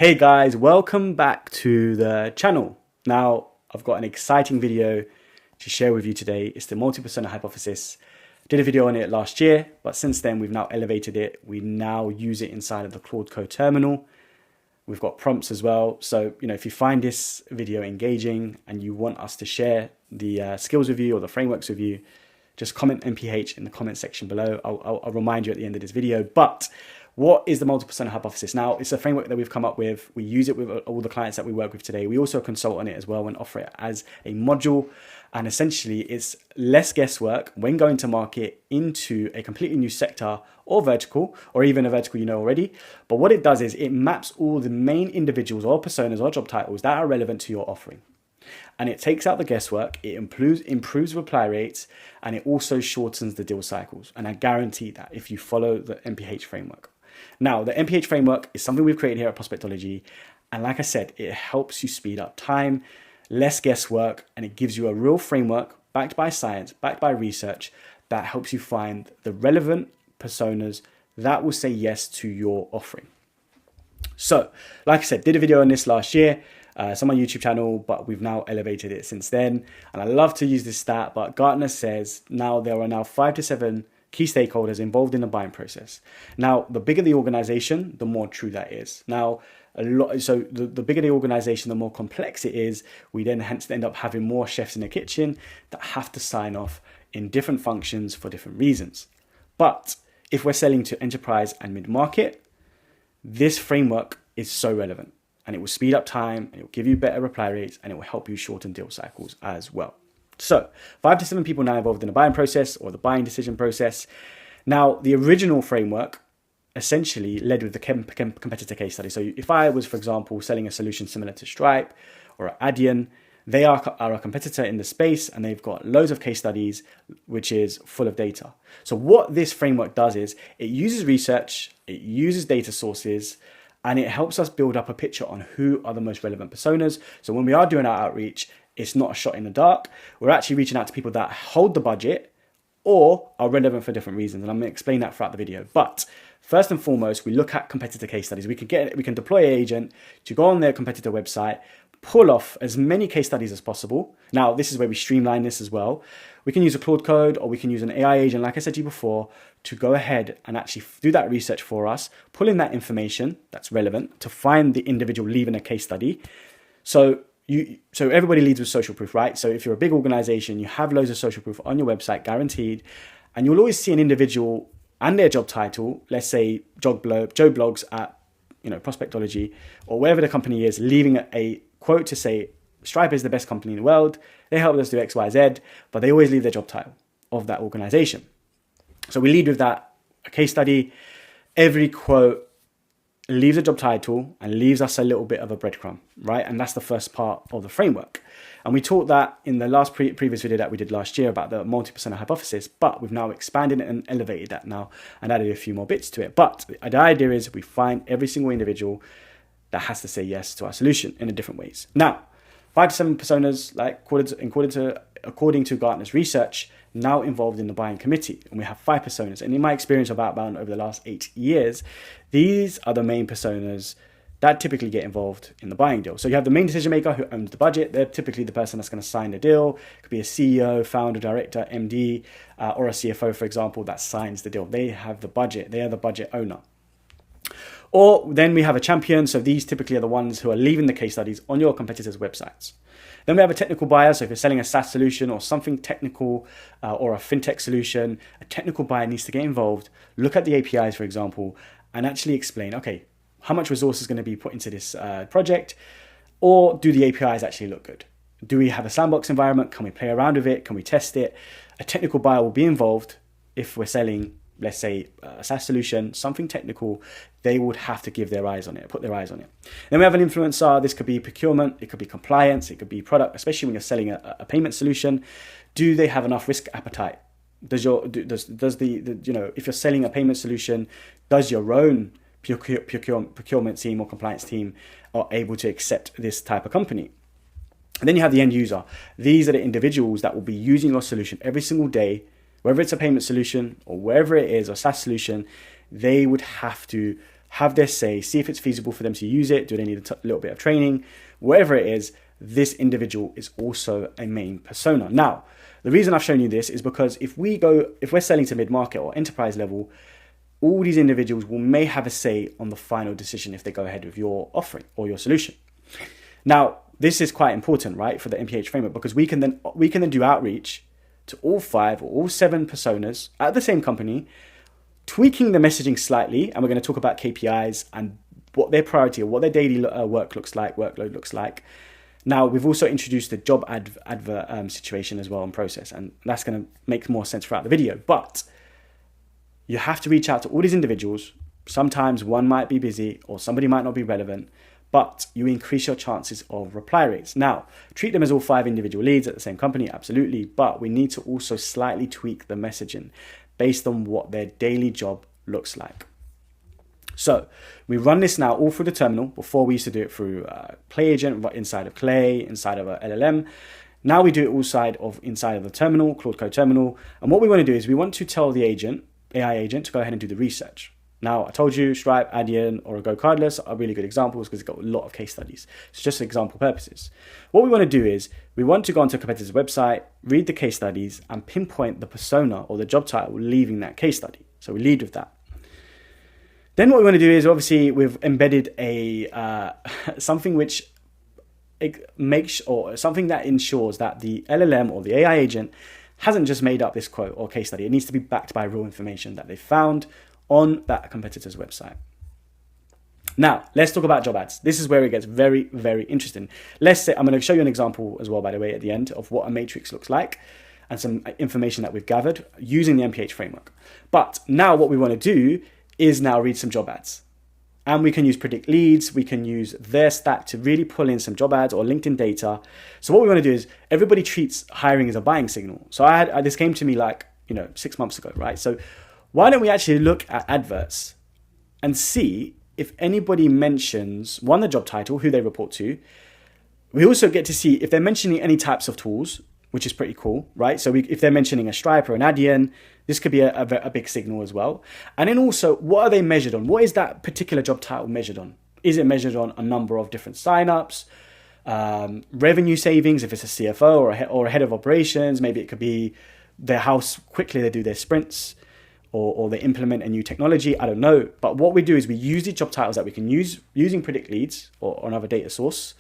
Hey guys, welcome back to the channel. Now, I've got an exciting video to share with you today. It's the multi-persona hypothesis. Did a video on it last year, but since then we've now elevated it. We now use it inside of the Claude Code terminal. We've got prompts as well. So, if you find this video engaging and you want us to share the skills with you or the frameworks with you, just comment MPH in the comment section below. I'll remind you at the end of this video. But what is the multi-persona hypothesis? Now, it's a framework that we've come up with. We use it with all the clients that we work with today. We also consult on it as well and offer it as a module. And essentially, it's less guesswork when going to market into a completely new sector or vertical, or even a vertical you know already. But what it does is it maps all the main individuals or personas or job titles that are relevant to your offering. And it takes out the guesswork, it improves reply rates, and it also shortens the deal cycles. And I guarantee that if you follow the MPH framework. Now, the MPH framework is something we've created here at Prospectology. And like I said, it helps you speed up time, less guesswork, and it gives you a real framework backed by science, backed by research, that helps you find the relevant personas that will say yes to your offering. So, like I said, did a video on this last year. It's on my YouTube channel, but we've now elevated it since then. And I love to use this stat, but Gartner says now there are now 5 to 7 key stakeholders involved in the buying process. Now, the bigger the organization, the more true that is. Now, the bigger the organization, the more complex it is. We then hence end up having more chefs in the kitchen that have to sign off in different functions for different reasons. But if we're selling to enterprise and mid-market, this framework is so relevant. And it will speed up time, and it will give you better reply rates, and it will help you shorten deal cycles as well. So 5 to 7 people now involved in the buying process or the buying decision process. Now, the original framework essentially led with the competitor case study. So if I was, for example, selling a solution similar to Stripe or Adyen, they are a competitor in the space, and they've got loads of case studies, which is full of data. So what this framework does is it uses research, it uses data sources, and it helps us build up a picture on who are the most relevant personas. So when we are doing our outreach, it's not a shot in the dark. We're actually reaching out to people that hold the budget or are relevant for different reasons. And I'm going to explain that throughout the video. But first and foremost, we look at competitor case studies. We can deploy an agent to go on their competitor website, pull off as many case studies as possible. Now, this is where we streamline this as well. We can use a Claude Code, or we can use an AI agent, like I said to you before, to go ahead and actually do that research for us, pull in that information that's relevant to find the individual leaving a case study. So everybody leads with social proof, right? So if you're a big organization, you have loads of social proof on your website, guaranteed, and you'll always see an individual and their job title, let's say Joe Blogs at Prospectology, or wherever the company is, leaving a quote to say, Stripe is the best company in the world. They help us do X, Y, Z, but they always leave their job title of that organization. So we lead with that, a case study. Every quote leaves a job title and leaves us a little bit of a breadcrumb, right? And that's the first part of the framework. And we taught that in the last previous video that we did last year about the multi-persona hypothesis, but we've now expanded it and elevated that now and added a few more bits to it. But the idea is we find every single individual that has to say yes to our solution in a different ways. Now, 5 to 7 personas, like according to Gartner's research, now involved in the buying committee. And we have 5 personas. And in my experience of outbound over the last 8 years, these are the main personas that typically get involved in the buying deal. So you have the main decision maker who owns the budget. They're typically the person that's going to sign the deal. It could be a CEO, founder, director, MD, or a CFO, for example, that signs the deal. They have the budget. They are the budget owner. Or then we have a champion. So these typically are the ones who are leaving the case studies on your competitors' websites. Then we have a technical buyer. So if you're selling a SaaS solution or something technical or a fintech solution, a technical buyer needs to get involved, look at the APIs, for example, and actually explain, okay, how much resource is going to be put into this project? Or do the APIs actually look good? Do we have a sandbox environment? Can we play around with it? Can we test it? A technical buyer will be involved if we're selling, let's say, a SaaS solution, something technical. They would have to give their eyes on it, put their eyes on it. Then we have an influencer. This could be procurement, it could be compliance, it could be product, especially when you're selling a payment solution. Do they have enough risk appetite? If you're selling a payment solution, does your own procurement team or compliance team are able to accept this type of company? And then you have the end user. These are the individuals that will be using your solution every single day, whether it's a payment solution or wherever it is, or SaaS solution. They would have to have their say, see if it's feasible for them to use it. Do they need a little bit of training? Whatever it is, this individual is also a main persona. Now, the reason I've shown you this is because if we're selling to mid-market or enterprise level, all these individuals may have a say on the final decision if they go ahead with your offering or your solution. Now, this is quite important, right, for the MPH framework, because we can then do outreach to all 5 or all 7 personas at the same company, tweaking the messaging slightly, and we're going to talk about KPIs and what their priority or what their daily workload looks like. Now, we've also introduced the job advert situation as well in process, and that's going to make more sense throughout the video. But you have to reach out to all these individuals. Sometimes one might be busy or somebody might not be relevant, but you increase your chances of reply rates. Now, treat them as all 5 individual leads at the same company, absolutely, but we need to also slightly tweak the messaging based on what their daily job looks like. So we run this now all through the terminal. Before we used to do it through Play Agent, inside of Clay, inside of a LLM. Now we do it all inside of the terminal, Claude Code terminal. And what we want to do is we want to tell the AI agent, to go ahead and do the research. Now, I told you Stripe, Adyen, or Go Cardless are really good examples because it's got a lot of case studies. It's just example purposes. What we want to do is we want to go onto a competitor's website, read the case studies, and pinpoint the persona or the job title leaving that case study. So we lead with that. Then what we want to do is, obviously, we've embedded a something which makes, or something that ensures that the LLM or the AI agent hasn't just made up this quote or case study. It needs to be backed by real information that they found on that competitor's website. Now, let's talk about job ads. This is where it gets very, very interesting. Let's say, I'm going to show you an example as well, by the way, at the end of what a matrix looks like and some information that we've gathered using the MPH framework. But now what we want to do is now read some job ads. And we can use PredictLeads, we can use their stack to really pull in some job ads or LinkedIn data. So what we want to do is, everybody treats hiring as a buying signal. So this came to me 6 months ago, right? So why don't we actually look at adverts and see if anybody mentions, one, the job title, who they report to. We also get to see if they're mentioning any types of tools, which is pretty cool, right? So if they're mentioning a Stripe or an Adyen, this could be a big signal as well. And then also, what are they measured on? What is that particular job title measured on? Is it measured on a number of different signups, revenue savings, if it's a CFO or a head of operations? Maybe it could be how quickly they do their sprints, or they implement a new technology. I don't know. But what we do is we use the job titles that we can use using PredictLeads or another data source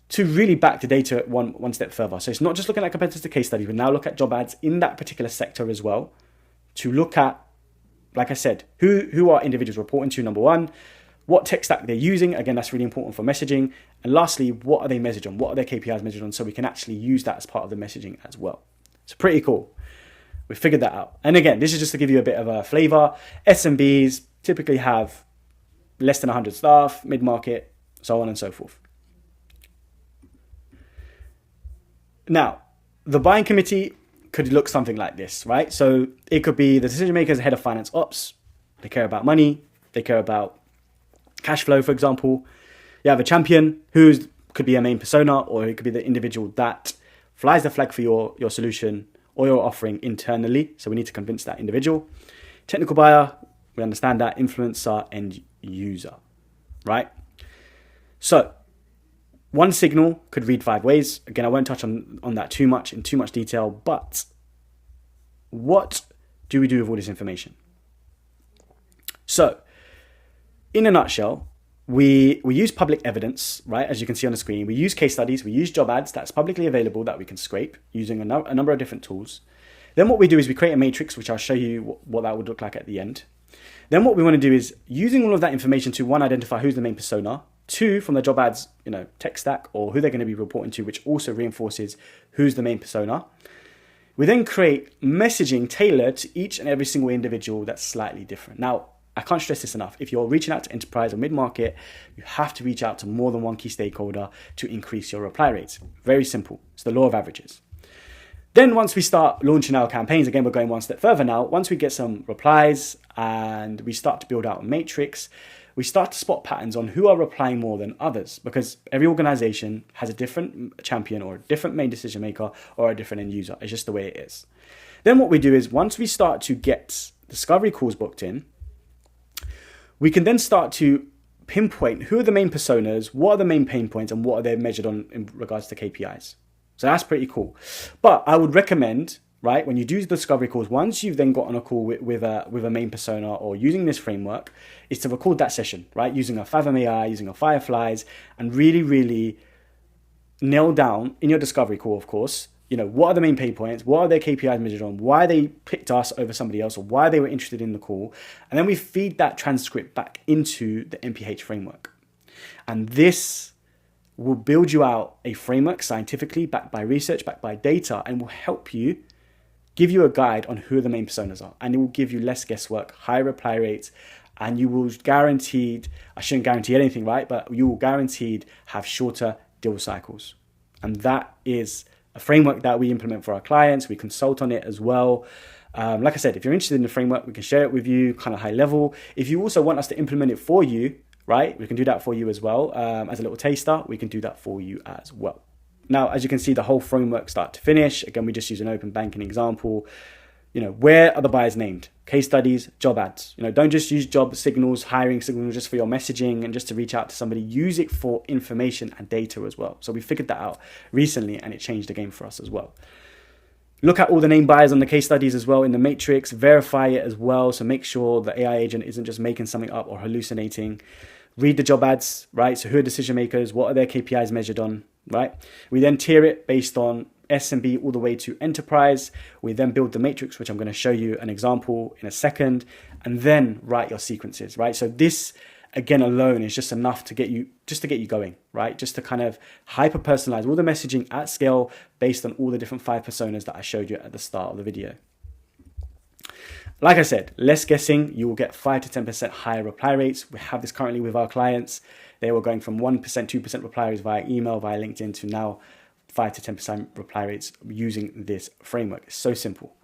to really back the data one step further. So it's not just looking at competitor case studies. We now look at job ads in that particular sector as well to look at, like I said, who are individuals reporting to, number one, what tech stack they're using. Again, that's really important for messaging. And lastly, what are they measured on? What are their KPIs measured on? So we can actually use that as part of the messaging as well. It's pretty cool. We figured that out. And again, this is just to give you a bit of a flavor. SMBs typically have less than 100 staff, mid-market, so on and so forth. Now, the buying committee could look something like this, right? So it could be the decision makers, head of finance ops. They care about money. They care about cash flow, for example. You have a champion who could be a main persona, or it could be the individual that flies the flag for your solution or your offering internally. So we need to convince that individual. Technical buyer, we understand that. Influencer, end user, right? So one signal could read 5 ways. Again, I won't touch on that in too much detail, but what do we do with all this information? So in a nutshell, we use public evidence, right? As you can see on the screen, we use case studies, we use job ads that's publicly available that we can scrape using a number of different tools. Then what we do is we create a matrix, which I'll show you what that would look like at the end. Then what we want to do is, using all of that information to, one, identify who's the main persona, 2, from the job ads, tech stack, or who they're going to be reporting to, which also reinforces who's the main persona. We then create messaging tailored to each and every single individual that's slightly different. Now, I can't stress this enough. If you're reaching out to enterprise or mid-market, you have to reach out to more than one key stakeholder to increase your reply rates. Very simple. It's the law of averages. Then once we start launching our campaigns, again, we're going one step further now. Once we get some replies and we start to build out a matrix, we start to spot patterns on who are replying more than others, because every organization has a different champion or a different main decision maker or a different end user. It's just the way it is. Then what we do is, once we start to get discovery calls booked in, we can then start to pinpoint who are the main personas, what are the main pain points, and what are they measured on in regards to KPIs. So that's pretty cool. But I would recommend, right, when you do the discovery calls, once you've then got on a call with a main persona or using this framework, is to record that session, right, using a Fathom AI, using a Fireflies, and really, really nail down in your discovery call, of course, what are the main pain points, what are their KPIs measured on, why they picked us over somebody else, or why they were interested in the call. And then we feed that transcript back into the MPH framework. And this will build you out a framework scientifically, backed by research, backed by data, and will help you, give you a guide on who the main personas are. And it will give you less guesswork, higher reply rates, and you will guaranteed, I shouldn't guarantee anything, right? But you will guaranteed have shorter deal cycles. And that is a framework that we implement for our clients. We consult on it as well. Like I said, if you're interested in the framework, we can share it with you kind of high level. If you also want us to implement it for you, right, we can do that for you as well. As a little taster, we can do that for you as well. Now, as you can see, the whole framework start to finish. Again, we just use an open banking example. Where are the buyers named? Case studies, job ads. Don't just use job signals, hiring signals just for your messaging and just to reach out to somebody. Use it for information and data as well. So we figured that out recently and it changed the game for us as well. Look at all the named buyers on the case studies as well in the matrix. Verify it as well. So make sure the AI agent isn't just making something up or hallucinating. Read the job ads, right? So who are decision makers? What are their KPIs measured on, right? We then tier it based on SMB all the way to enterprise. We then build the matrix, which I'm going to show you an example in a second, and then write your sequences, right? So this again alone is just enough to get you going, right? Just to kind of hyper-personalize all the messaging at scale based on all the different 5 personas that I showed you at the start of the video. Like I said, less guessing, you will get 5 to 10% higher reply rates. We have this currently with our clients. They were going from 1%, 2% reply rates via email, via LinkedIn to now 5 to 10% reply rates using this framework. It's so simple.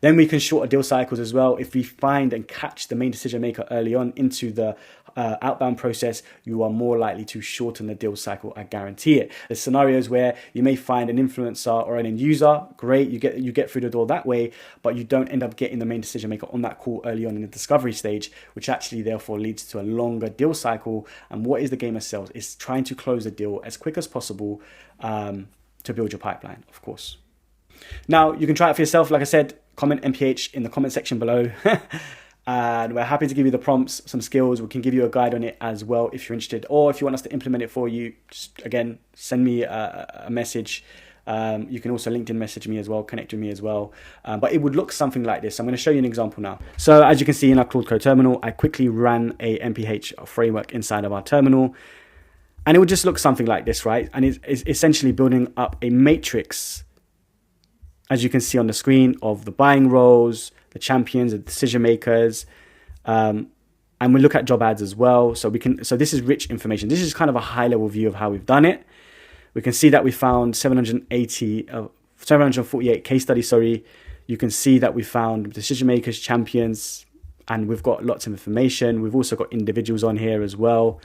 Then we can shorten deal cycles as well. If we find and catch the main decision maker early on into the outbound process, you are more likely to shorten the deal cycle. I guarantee it. There's scenarios where you may find an influencer or an end user. Great, you get through the door that way, but you don't end up getting the main decision maker on that call early on in the discovery stage, which actually therefore leads to a longer deal cycle. And what is the game of sales? It's trying to close a deal as quick as possible to build your pipeline, of course. Now, you can try it for yourself. Like I said, comment MPH in the comment section below. And we're happy to give you the prompts, some skills. We can give you a guide on it as well if you're interested. Or if you want us to implement it for you, just, again, send me a message. You can also LinkedIn message me as well, connect with me as well. But it would look something like this. I'm going to show you an example now. So as you can see in our Claude Code terminal, I quickly ran a MPH framework inside of our terminal. And it would just look something like this, right? And it's essentially building up a matrix, as you can see on the screen, of the buying roles, the champions, the decision makers, and we look at job ads as well. So this is rich information. This is kind of a high level view of how we've done it. We can see that we found 748 case studies. You can see that we found decision makers, champions, and we've got lots of information. We've also got individuals on here as well.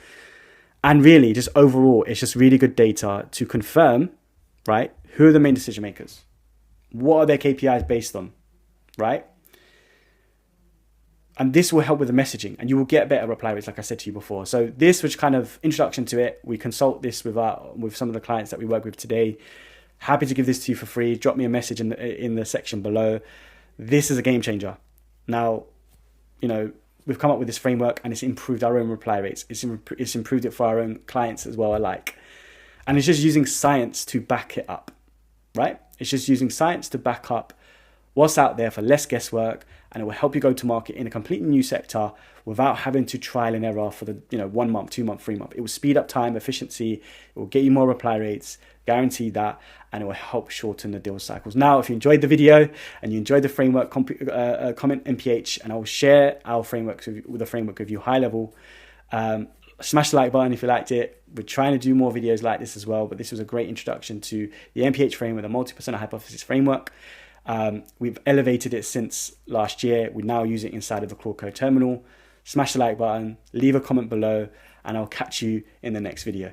And really, just overall, it's just really good data to confirm, right? Who are the main decision makers? What are their KPIs based on, right? And this will help with the messaging, and you will get better reply rates, like I said to you before. So this was kind of introduction to it. We consult this with some of the clients that we work with today. Happy to give this to you for free. Drop me a message in the section below. This is a game changer. Now, we've come up with this framework and it's improved our own reply rates. It's improved it for our own clients as well alike. And it's just using science to back it up, right? It's just using science to back up what's out there for less guesswork, and it will help you go to market in a completely new sector without having to trial and error for the 1 month, 2 month, 3 month. It will speed up time, efficiency, it will get you more reply rates, guarantee that, and it will help shorten the deal cycles. Now, if you enjoyed the video and you enjoyed the framework, comment MPH and I will share our framework with the framework with you high level. Smash the like button if you liked it. We're trying to do more videos like this as well, but this was a great introduction to the MPH framework, the multi-persona hypothesis framework. We've elevated it since last year. We now use it inside of the Claude Code terminal. Smash the like button, leave a comment below, and I'll catch you in the next video.